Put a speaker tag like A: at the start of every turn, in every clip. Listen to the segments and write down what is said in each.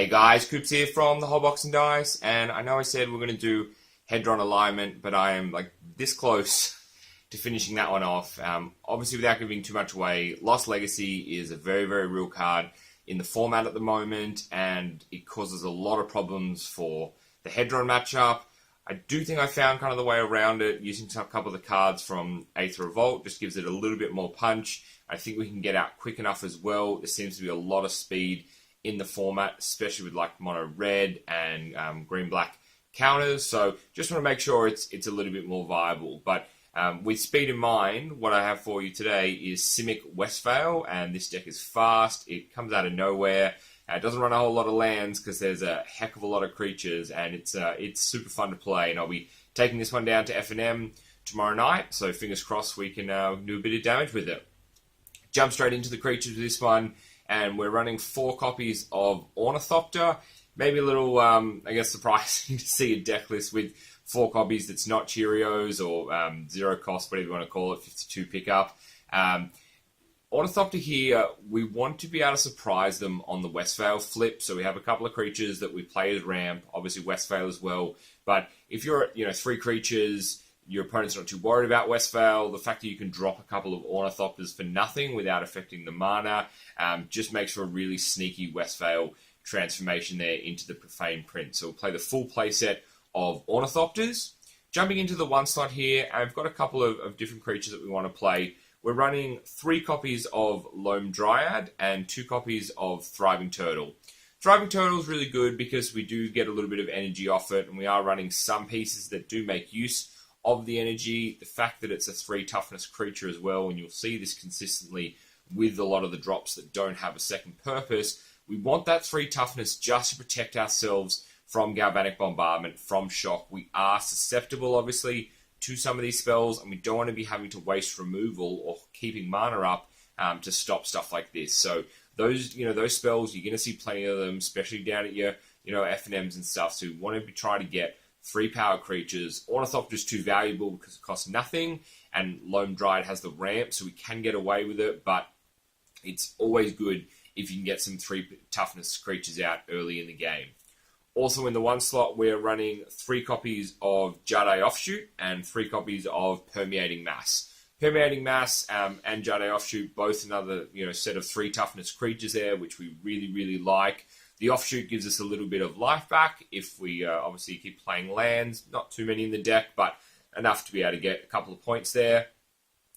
A: Hey guys, Coops here from the Whole Box and Dice, and I know I said we're going to do Hedron alignment, but I am like this close to finishing that one off. Obviously, without giving too much away, Lost Legacy is a very, very real card in the format at the moment, and it causes a lot of problems for the Hedron matchup. I do think I found kind of the way around it using a couple of the cards from Aether Revolt. Just gives it a little bit more punch. I think we can get out quick enough as well. There seems to be a lot of speed in the format, especially with like mono red and green black counters. So just want to make sure it's a little bit more viable. But with speed in mind, what I have for you today is Simic Westvale, and this deck is fast. It comes out of nowhere. It doesn't run a whole lot of lands because there's a heck of a lot of creatures, and it's super fun to play. And I'll be taking this one down to FNM tomorrow night, so fingers crossed we can do a bit of damage with it. Jump straight into the creatures with this one. And we're running 4 copies of Ornithopter. Maybe a little, I guess, surprising to see a deck list with 4 copies that's not Cheerios or 0 cost, whatever you want to call it, 52 pickup. Ornithopter here, we want to be able to surprise them on the Westvale flip. So we have a couple of creatures that we play as ramp, obviously Westvale as well. But if you're at 3 creatures, your opponent's not too worried about Westvale. The fact that you can drop a couple of Ornithopters for nothing without affecting the mana just makes for a really sneaky Westvale transformation there into the Profane Prince. So we'll play the full playset of Ornithopters. Jumping into the 1 slot here, I've got a couple of different creatures that we want to play. We're running 3 copies of Loam Dryad and 2 copies of Thriving Turtle. Thriving Turtle is really good because we do get a little bit of energy off it, and we are running some pieces that do make use of the energy. The fact that it's a 3 toughness creature as well, and you'll see this consistently with a lot of the drops that don't have a second purpose. We want that 3 toughness just to protect ourselves from Galvanic Bombardment, from shock. We are susceptible, obviously, to some of these spells, and we don't want to be having to waste removal or keeping mana up to stop stuff like this. So those spells, you're going to see plenty of them, especially down at your FNMs and stuff. So we want to be trying to get 3 power creatures. Ornithopter is too valuable because it costs nothing, and Loam Dryad has the ramp, so we can get away with it, but it's always good if you can get some 3 toughness creatures out early in the game. Also in the 1 slot, we're running 3 copies of Jade Offshoot and 3 copies of Permeating Mass. Permeating Mass and Jade Offshoot, both another set of 3 toughness creatures there, which we really, really like. The Offshoot gives us a little bit of life back if we obviously keep playing lands. Not too many in the deck, but enough to be able to get a couple of points there.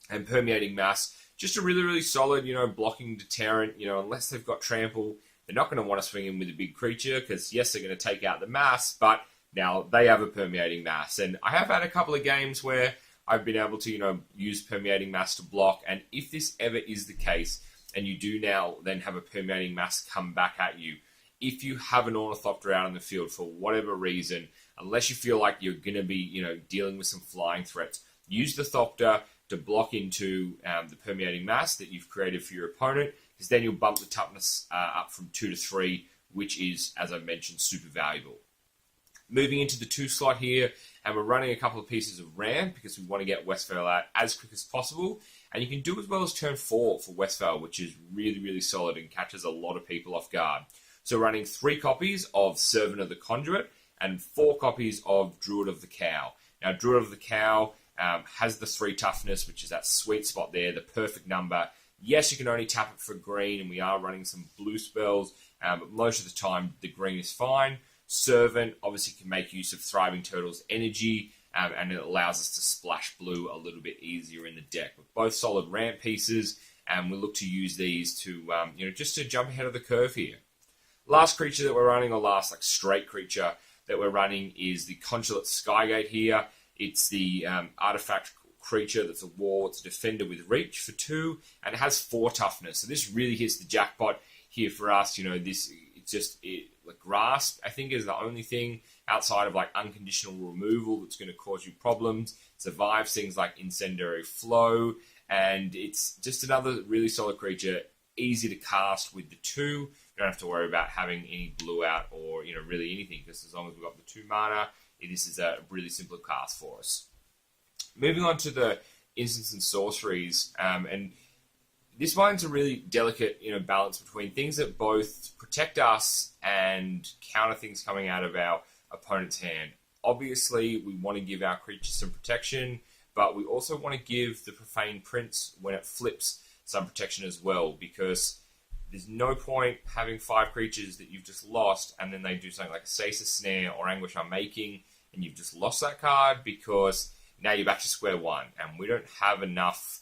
A: And Permeating Mass, just a really, really solid, blocking deterrent. Unless they've got trample, they're not going to want to swing in with a big creature because, yes, they're going to take out the mass, but now they have a Permeating Mass. And I have had a couple of games where I've been able to, use Permeating Mass to block. And if this ever is the case, and you do now then have a Permeating Mass come back at you, if you have an Ornithopter out in the field for whatever reason, unless you feel like you're going to be, dealing with some flying threats, use the Thopter to block into the Permeating Mass that you've created for your opponent, because then you'll bump the toughness up from 2 to 3, which is, as I mentioned, super valuable. Moving into the 2 slot here, and we're running a couple of pieces of ramp because we want to get Westvale out as quick as possible. And you can do as well as turn 4 for Westvale, which is really, really solid and catches a lot of people off guard. So running 3 copies of Servant of the Conduit and 4 copies of Druid of the Cow. Now, Druid of the Cow has the 3 toughness, which is that sweet spot there, the perfect number. Yes, you can only tap it for green, and we are running some blue spells, but most of the time the green is fine. Servant obviously can make use of Thriving Turtle's energy, and it allows us to splash blue a little bit easier in the deck. But both solid ramp pieces, and we look to use these to, just to jump ahead of the curve here. Last creature that we're running, or last straight creature that we're running, is the Consulate Skygate here. It's the artifact creature that's a war. It's a defender with reach for 2, and it has 4 toughness. So this really hits the jackpot here for us. Grasp, I think, is the only thing outside of unconditional removal that's going to cause you problems. Survives things like Incendiary Flow, and it's just another really solid creature. Easy to cast with the 2. You don't have to worry about having any blue out or really anything, because as long as we've got the 2 mana, this is a really simple cast for us. Moving on to the instants and sorceries, and this one's a really delicate, balance between things that both protect us and counter things coming out of our opponent's hand. Obviously, we want to give our creatures some protection, but we also want to give the Profane Prince, when it flips, some protection as well, because there's no point having 5 creatures that you've just lost, and then they do something like a Stasis Snare or Anguish Unmaking, and you've just lost that card, because now you're back to square one, and we don't have enough.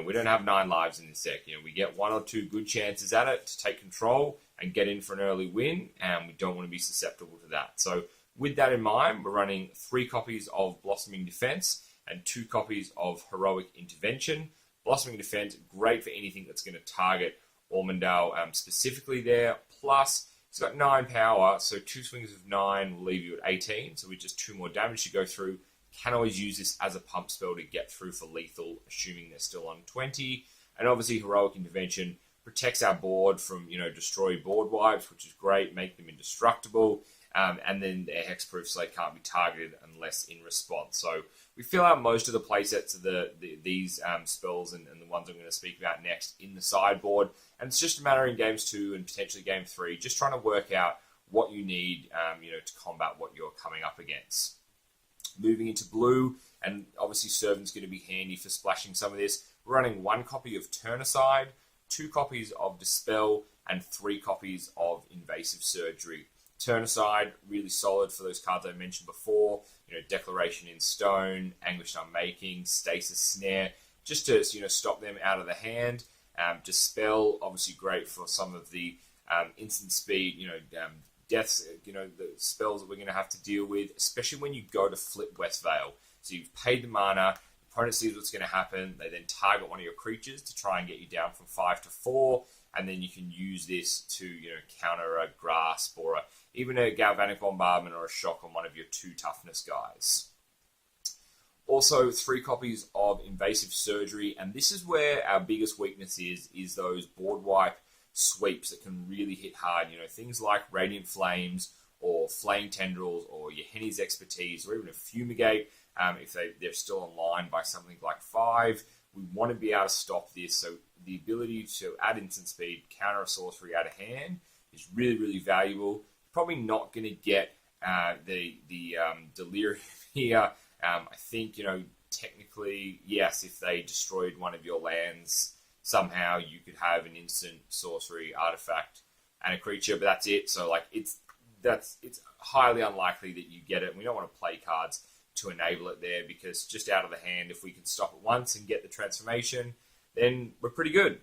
A: We don't have 9 lives in this deck. We get 1 or 2 good chances at it to take control and get in for an early win, and we don't want to be susceptible to that. So with that in mind, we're running 3 copies of Blossoming Defense and 2 copies of Heroic Intervention. Blossoming Defense, great for anything that's going to target Ormondale specifically there. Plus, it's got 9 power, so 2 swings of 9 will leave you at 18. So with just 2 more damage to go through, can always use this as a pump spell to get through for lethal, assuming they're still on 20. And obviously, Heroic Intervention protects our board from, destroy board wipes, which is great, make them indestructible. And then they're hexproof, so they can't be targeted unless in response. So we fill out most of the playsets of these spells and the ones I'm going to speak about next in the sideboard. And it's just a matter in games 2 and potentially game 3, just trying to work out what you need, to combat what you're coming up against. Moving into blue, and obviously Servant's going to be handy for splashing some of this. We're running 1 copy of Turnicide, 2 copies of Dispel, and 3 copies of Invasive Surgery. Turnicide, really solid for those cards I mentioned before. Declaration in Stone, Anguish Unmaking, Stasis Snare, just to stop them out of the hand. Dispel, obviously great for some of the instant speed, deaths, the spells that we're going to have to deal with, especially when you go to flip Westvale. So you've paid the mana, the opponent sees what's going to happen, they then target one of your creatures to try and get you down from 5 to 4, and then you can use this to, counter a Grasp or even a Galvanic Bombardment or a Shock on one of your 2 toughness guys. Also, 3 copies of Invasive Surgery, and this is where our biggest weakness is those board wipe sweeps that can really hit hard. Things like Radiant Flames or Flame Tendrils or your Henny's Expertise or even a Fumigate, if they're still online by something like 5. We want to be able to stop this. So the ability to add instant speed, counter a sorcery out of hand is really, really valuable. Probably not going to get the Delirium here. I think, technically, yes, if they destroyed one of your lands, somehow you could have an instant sorcery artifact and a creature, but that's it. So it's highly unlikely that you get it. And we don't want to play cards to enable it there, because just out of the hand, if we can stop it once and get the transformation, then we're pretty good.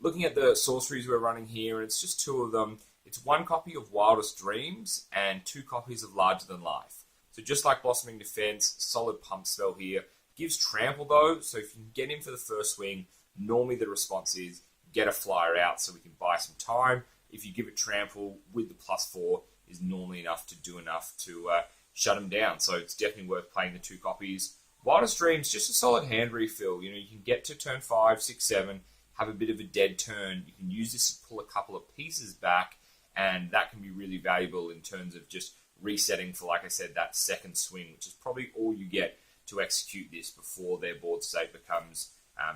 A: Looking at the sorceries we're running here, and it's just 2 of them. It's 1 copy of Wildest Dreams and 2 copies of Larger Than Life. So just like Blossoming Defense, solid pump spell here. Gives trample though, so if you can get in for the first swing, normally the response is get a flyer out so we can buy some time. If you give it trample with the +4, is normally enough to shut them down. So it's definitely worth playing the 2 copies. Wildest Dreams, just a solid hand refill. You can get to turn 5, 6, 7, have a bit of a dead turn. You can use this to pull a couple of pieces back, and that can be really valuable in terms of just resetting for, like I said, that second swing, which is probably all you get to execute this before their board state becomes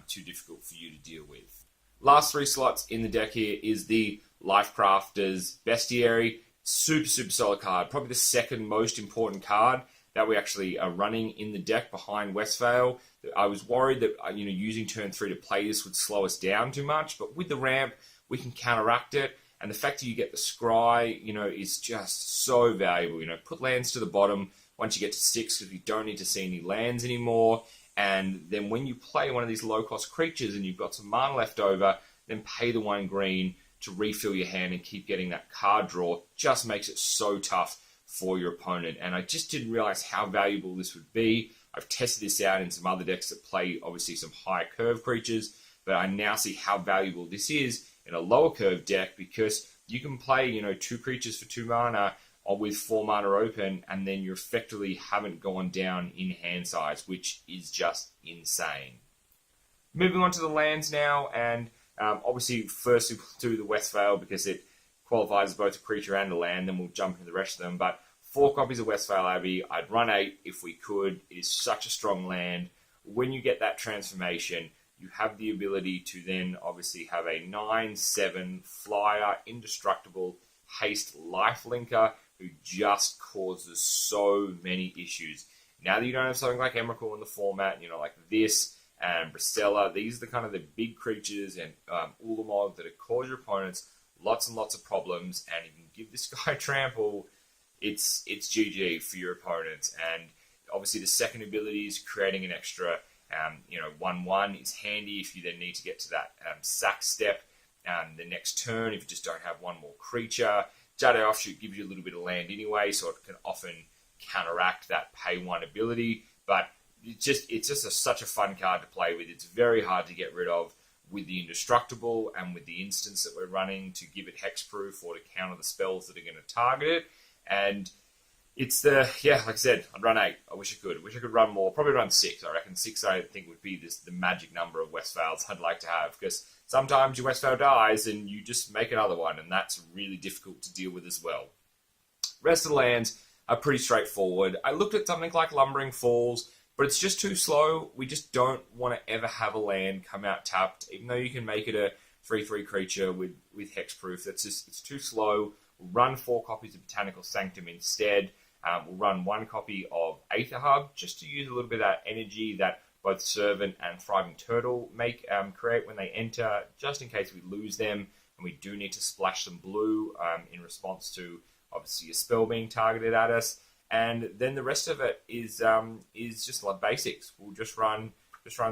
A: too difficult for you to deal with. Last 3 slots in the deck here is the Lifecrafter's Bestiary. Super, super solid card. Probably the second most important card that we actually are running in the deck behind Westvale. I was worried that using turn 3 to play this would slow us down too much, but with the ramp, we can counteract it. And the fact that you get the Scry, is just so valuable. Put lands to the bottom once you get to 6, because we don't need to see any lands anymore. And then when you play one of these low-cost creatures and you've got some mana left over, then pay the 1 green to refill your hand and keep getting that card draw. Just makes it so tough for your opponent. And I just didn't realize how valuable this would be. I've tested this out in some other decks that play, obviously, some high curve creatures, but I now see how valuable this is in a lower curve deck, because you can play, 2 creatures for 2 mana or with 4 mana open, and then you effectively haven't gone down in hand size, which is just insane. Moving on to the lands now, and obviously first we'll do the Westvale because it qualifies as both a creature and a land, then we'll jump into the rest of them. But 4 copies of Westvale Abbey, I'd run 8 if we could. It is such a strong land. When you get that transformation, you have the ability to then obviously have a 9/7 flyer, indestructible haste lifelinker who just causes so many issues. Now that you don't have something like Emrakul in the format, like this and Bracella, these are the kind of the big creatures and Ulamog that cause your opponents lots and lots of problems. And if you can give this guy trample, it's GG for your opponents. And obviously the second ability is creating an extra 1/1 is handy if you then need to get to that sack step the next turn if you just don't have one more creature. Jade Offshoot gives you a little bit of land anyway, so it can often counteract that pay 1 ability. But it's just such a fun card to play with. It's very hard to get rid of with the Indestructible and with the instance that we're running to give it hexproof or to counter the spells that are going to target it. And it's like I said, I'd run 8. I wish I could run more. Probably run 6. I reckon 6 I think would be the magic number of Westvales I'd like to have, because sometimes your Westvale dies and you just make another one, and that's really difficult to deal with as well. Rest of the lands are pretty straightforward. I looked at something like Lumbering Falls, but it's just too slow. We just don't want to ever have a land come out tapped, even though you can make it a 3/3 creature with hexproof. It's too slow. We'll run 4 copies of Botanical Sanctum instead. We'll run 1 copy of Aether Hub just to use a little bit of that energy that both Servant and Thriving Turtle create when they enter, just in case we lose them and we do need to splash some blue in response to obviously a spell being targeted at us. And then the rest of it is just like basics. We'll just run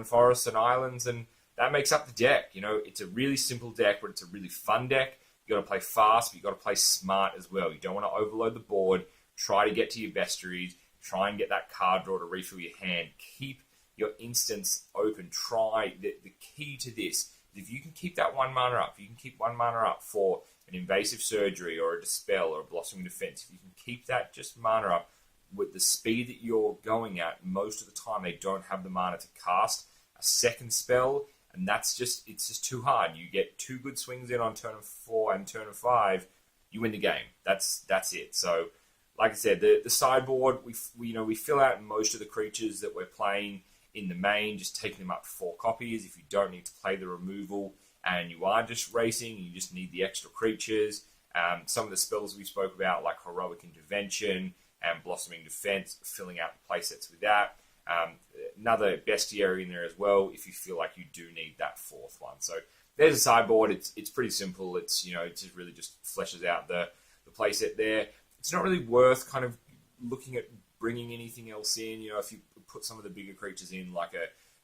A: forests and islands, and that makes up the deck. It's a really simple deck, but it's a really fun deck. You got to play fast, but you got to play smart as well. You don't want to overload the board. Try to get to your bestiaries. Try and get that card draw to refill your hand. Keep your instance open. Try the key to this. If you can keep that 1 mana up, you can keep 1 mana up for an Invasive Surgery or a Dispel or a Blossoming Defense. If you can keep that just mana up with the speed that you're going at, most of the time they don't have the mana to cast a second spell, and it's just too hard. You get 2 good swings in on turn of 4 and turn of 5, you win the game. That's it. So, like I said, the sideboard, we fill out most of the creatures that we're playing in the main, just taking them up to 4 copies. If you don't need to play the removal and you are just racing, you just need the extra creatures. Some of the spells we spoke about, like Heroic Intervention and Blossoming Defense, filling out the playsets with that. Another bestiary in there as well, if you feel like you do need that 4th one. So there's a sideboard. It's pretty simple. It just really just fleshes out the playset there. It's not really worth kind of looking at bringing anything else in. If you put some of the bigger creatures in, like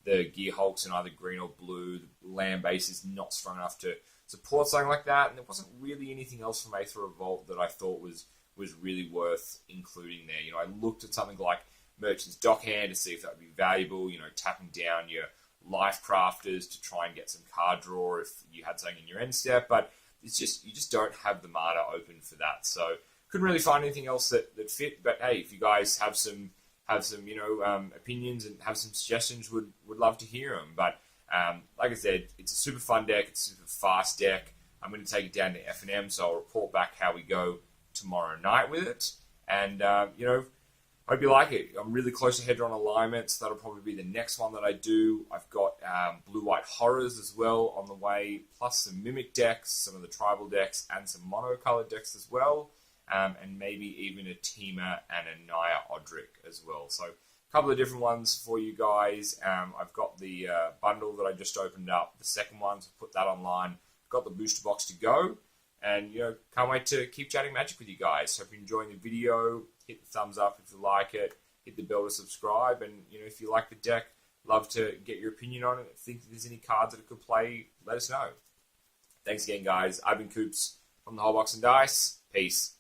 A: the Gear Hulks in either green or blue, the land base is not strong enough to support something like that. And there wasn't really anything else from Aether Revolt that I thought was really worth including there. I looked at something like Merchant's Dockhand to see if that would be valuable, tapping down your Life Crafters to try and get some card draw if you had something in your end step, but you just don't have the mana open for that. So couldn't really find anything else that fit. But hey, if you guys have some opinions and have some suggestions, would love to hear them. But like I said, it's a super fun deck. It's a super fast deck. I'm going to take it down to FNM, so I'll report back how we go tomorrow night with it. And hope you like it. I'm really close to Hedron alignments. That'll probably be the next one that I do. I've got Blue-White Horrors as well on the way, plus some Mimic decks, some of the tribal decks, and some mono-colored decks as well. And maybe even a Teema and a Naya Odric as well. So a couple of different ones for you guys. I've got the bundle that I just opened up, the second one, so put that online. I've got the booster box to go. And, can't wait to keep chatting Magic with you guys. Hope you're enjoying the video. Hit the thumbs up if you like it. Hit the bell to subscribe. And, if you like the deck, love to get your opinion on it. Think if there's any cards that it could play, let us know. Thanks again, guys. I've been Coops from the Whole Box and Dice. Peace.